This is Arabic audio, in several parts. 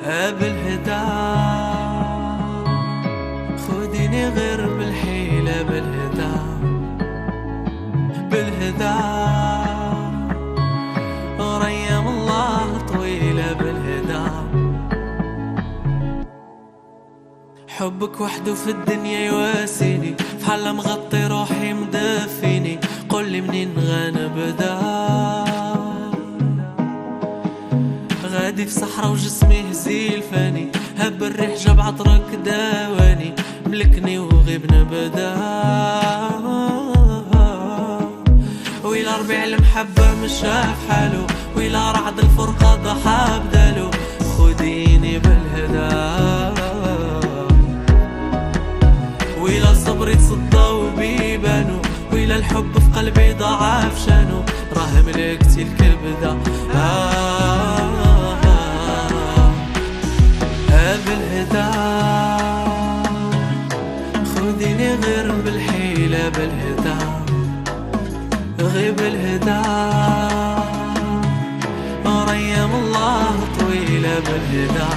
بالهدى خذيني غير بالحيلة بالهدى بالهدى وريم الله طويلة بالهدى. حبك وحده في الدنيا يواسيني، فحال مغطي روحي مدفيني، قولي منين غنبدا. غادي في صحرا وجسمي هزيل فاني، هب الريح جاب عطرك داواني، ملكني وغيب نبدا. ويلا ربيع المحبة مشاف حالو، ويلا رعد الفرقة ضحى بدالو، خديني بالهدى. ويلا صبري تصدى وبيبانو، ويلا الحب في قلبي ضعف شانو، راه ملكتي الكبدة. بالهدى خذيني غير بالحيلة بالهدى غيب الهدى وريم الله طويلة بالهدى.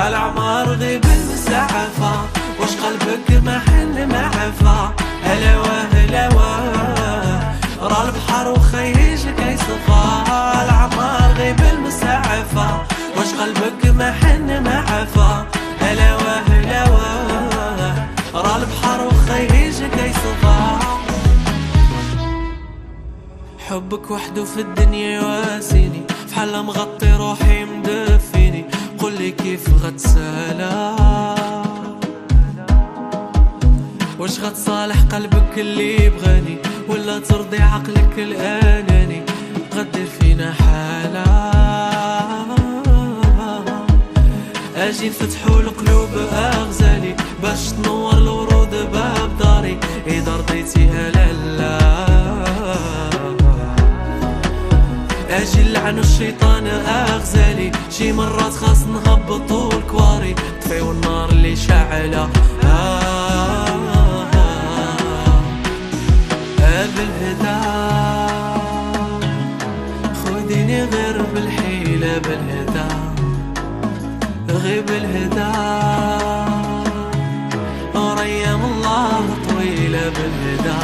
العمار غيب المسعفة، وش قلبك ما حن معفى. هلاوة هلاوة راه البحر وخيجك يصفى. العمار غيب المسعفة، وش قلبك ما حن معفى. هلاوة هلاوة راه البحر وخيجك يصفى. حبك وحده في الدنيا يواسيني، فحال مغطي روحي مدفيني، قولي كيف غتسالى. واش غتصالح قلبك اللي بغاني، ولا ترضي عقلك الاناني، غدير فينا حالة. اجي نفتحو القلوب اغزالي، باش تنور الورود باب داري، اذا رضيتيها لالا. اجي نلعنو الشيطان اغزالي، شي مرات خاص نهبطو الكواري، طفيو النار اللي شعلة. بالهدى خذيني غير بالحيلة بالهدى غيب الهدى وريم الله طويلة بالهدى.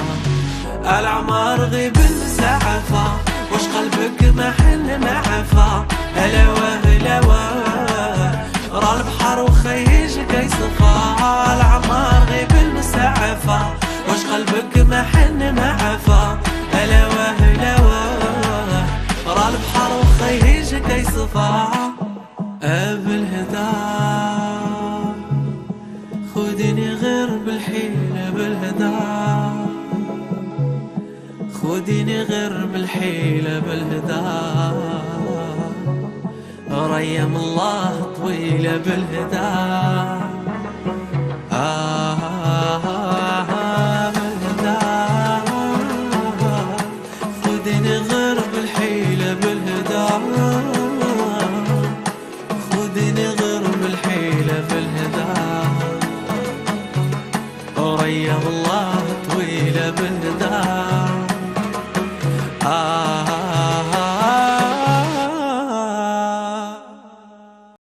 العمار غيب المسعفة، وش قلبك ما حن معفى. هلاوة هلاوة راه البحر وخيجك يصفى. العمار غيب المسعفة، وش قلبك ما حن معفى. هلاوة هلاوة راه البحر وخيجك يصفى. بالهدى خذيني غير بالحيلة بالهدى خذيني غير بالحيلة بالهدى ريم الله طويلة بالهدى.